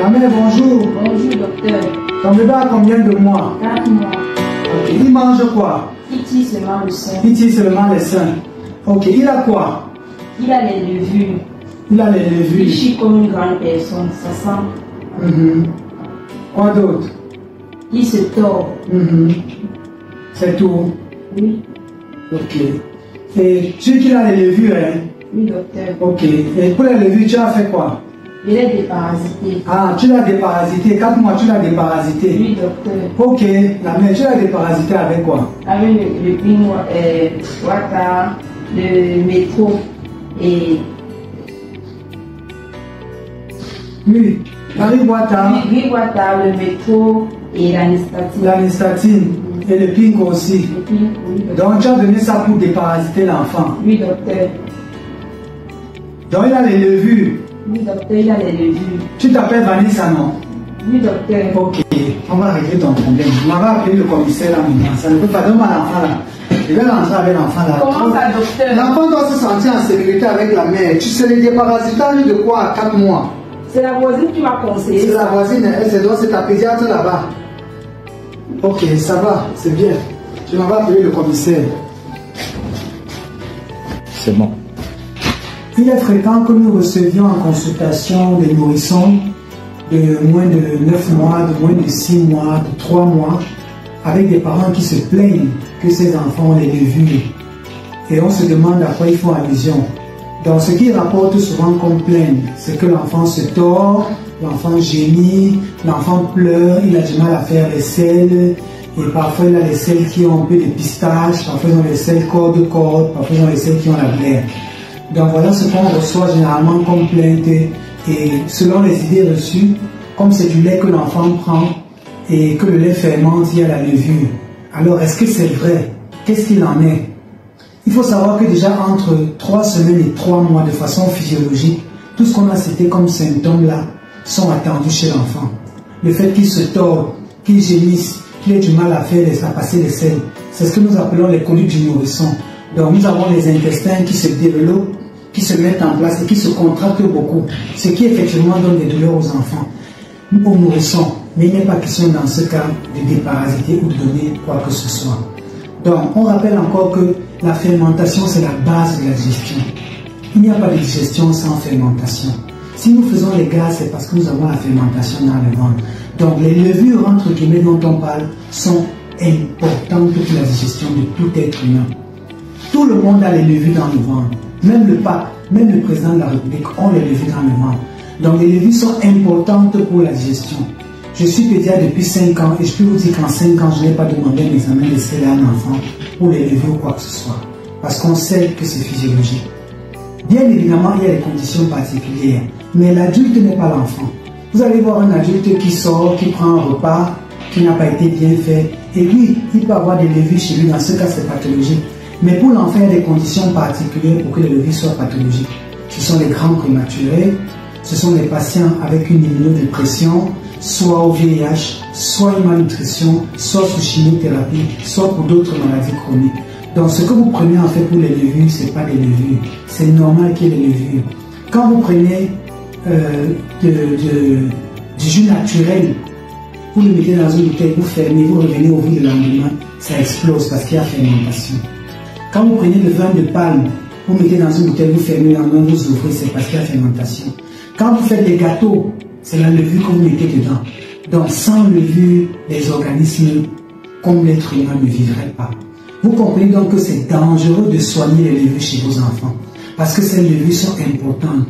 La mère, bonjour. Bonjour, docteur. Ton bébé a combien de mois? 4 mois. Ok. Il mange quoi? Il tire seulement le sein. Il tire seulement les seins. Ok. Il a quoi? Il a les levures. Il a les levures. Il chie comme une grande personne, ça sent. Quoi d'autre? Il se tord. C'est tout? Oui. Ok. Et tu dis qu'il a les levures, hein? Oui, docteur. Ok. Et pour les levures, tu as fait quoi? Il est déparasité. Ah, tu l'as déparasité. 4 mois, tu l'as déparasité. Oui, docteur. Ok. La mère, tu l'as déparasité avec quoi? Avec le ping water, le métro et... Oui. Harry Water. Oui, water, le métro et la nystatine. La nystatine. Et le ping aussi. Le ping, oui, docteur. Donc tu as donné ça pour déparasiter l'enfant. Oui, docteur. Donc il a les levures. Oui, docteur, il a les levures. Tu t'appelles Vanessa, non? Oui, docteur. Ok, on va régler ton problème. On va appeler le commissaire là maintenant. Ça ne peut pas. Donne-moi l'enfant là. Je vais rentrer avec l'enfant là. Comment ça, docteur? L'enfant doit se sentir en sécurité avec la mère. Tu sais le déparasitage de quoi à 4 mois? C'est la voisine qui m'a conseillé. C'est la voisine, elle doit c'est ta pédiatre là-bas. Ok, ça va, c'est bien. Je m'en vais appeler le commissaire. C'est bon. Il est fréquent que nous recevions en consultation des nourrissons de moins de 9 mois, de moins de 6 mois, de 3 mois, avec des parents qui se plaignent que ces enfants ont les levures. Et on se demande à quoi ils font allusion. Donc ce qu'ils rapportent souvent comme plainte, c'est que l'enfant se tord, l'enfant gémit, l'enfant pleure, il a du mal à faire les selles, et parfois il a les selles qui ont un peu de pistache, parfois ils ont les selles corde-corde, parfois ils ont les selles qui ont la glaire. Donc voilà ce qu'on reçoit généralement comme plainte, et selon les idées reçues, comme c'est du lait que l'enfant prend et que le lait fermente, il y a la levure. Alors est-ce que c'est vrai? Qu'est-ce qu'il en est? Il faut savoir que déjà entre 3 semaines et 3 mois de façon physiologique, tout ce qu'on a cité comme symptômes là sont attendus chez l'enfant. Le fait qu'il se tord, qu'il gémisse, qu'il ait du mal à passer les selles, c'est ce que nous appelons les coliques du nourrisson. Donc nous avons les intestins qui se développent, qui se mettent en place et qui se contractent beaucoup, ce qui effectivement donne des douleurs aux enfants, aux nourrissons. Mais il n'est pas question dans ce cas de déparasiter ou de donner quoi que ce soit. Donc on rappelle encore que la fermentation c'est la base de la digestion. Il n'y a pas de digestion sans fermentation. Si nous faisons les gaz, c'est parce que nous avons la fermentation dans le ventre. Donc les levures entre guillemets dont on parle sont importantes pour la digestion de tout être humain. Tout le monde a les levures dans le ventre. Même le pape, même le président de la République ont les levures dans le ventre. Donc les levures sont importantes pour la digestion. Je suis pédiatre depuis 5 ans et je peux vous dire qu'en 5 ans, je n'ai pas demandé un examen de selle à un enfant pour les levures ou quoi que ce soit. Parce qu'on sait que c'est physiologique. Bien évidemment, il y a des conditions particulières. Mais l'adulte n'est pas l'enfant. Vous allez voir un adulte qui sort, qui prend un repas, qui n'a pas été bien fait. Et oui, il peut avoir des levures chez lui. Dans ce cas, c'est pathologique. Mais pour l'enfant, il y a des conditions particulières pour que les levures soient pathologiques. Ce sont les grands prématurés, ce sont les patients avec une immunodépression, soit au VIH, soit une malnutrition, soit sous chimiothérapie, soit pour d'autres maladies chroniques. Donc ce que vous prenez en fait pour les levures, ce n'est pas des levures. C'est normal qu'il y ait des levures. Quand vous prenez du jus naturel, vous le mettez dans une bouteille, vous fermez, vous revenez au bout du lendemain, ça explose parce qu'il y a fermentation. Quand vous prenez le vin de palme, vous mettez dans une bouteille, vous fermez, le lendemain, vous ouvrez, c'est parce qu'il y a fermentation. Quand vous faites des gâteaux, c'est la levure que vous mettez dedans. Donc sans levure, les organismes comme l'être humain ne vivraient pas. Vous comprenez donc que c'est dangereux de soigner les levures chez vos enfants. Parce que ces levures sont importantes.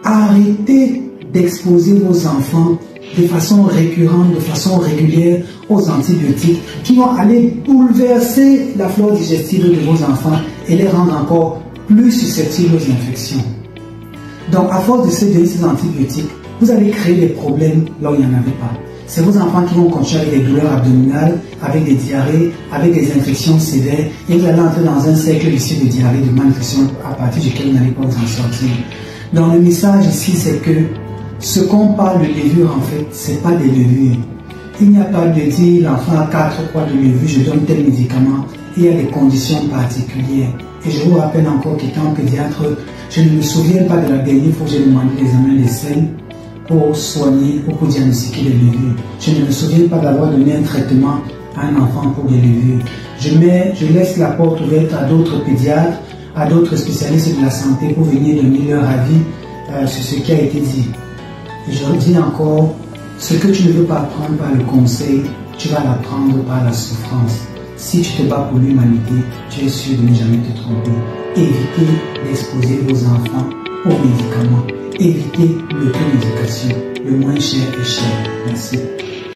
Arrêtez d'exposer vos enfants de façon récurrente, de façon régulière aux antibiotiques qui vont aller bouleverser la flore digestive de vos enfants et les rendre encore plus susceptibles aux infections. Donc à force de se donner ces antibiotiques, vous allez créer des problèmes là où il n'y en avait pas. C'est vos enfants qui vont continuer avec des douleurs abdominales, avec des diarrhées, avec des infections sévères, et vous allez entrer dans un cercle vicieux de diarrhée, de malnutrition, à partir duquel vous n'allez pas vous en sortir. Donc le message ici, c'est que ce qu'on parle de levure, en fait, ce n'est pas des levures. Il n'y a pas de dire l'enfant a 4 poids de levure, je donne tel médicament. Il y a des conditions particulières. Et je vous rappelle encore qu'étant pédiatre, je ne me souviens pas de la dernière fois que j'ai demandé l'examen des selles pour soigner ou pour diagnostiquer les levures. Je ne me souviens pas d'avoir donné un traitement à un enfant pour les levures. Je laisse la porte ouverte à d'autres pédiatres, à d'autres spécialistes de la santé pour venir donner leur avis sur ce qui a été dit. Et je dis encore, ce que tu ne veux pas apprendre par le conseil, tu vas l'apprendre par la souffrance. Si tu te bats pour l'humanité, tu es sûr de ne jamais te tromper. Évitez d'exposer vos enfants aux médicaments. Évitez l'automédication. Le moins cher est cher. Merci.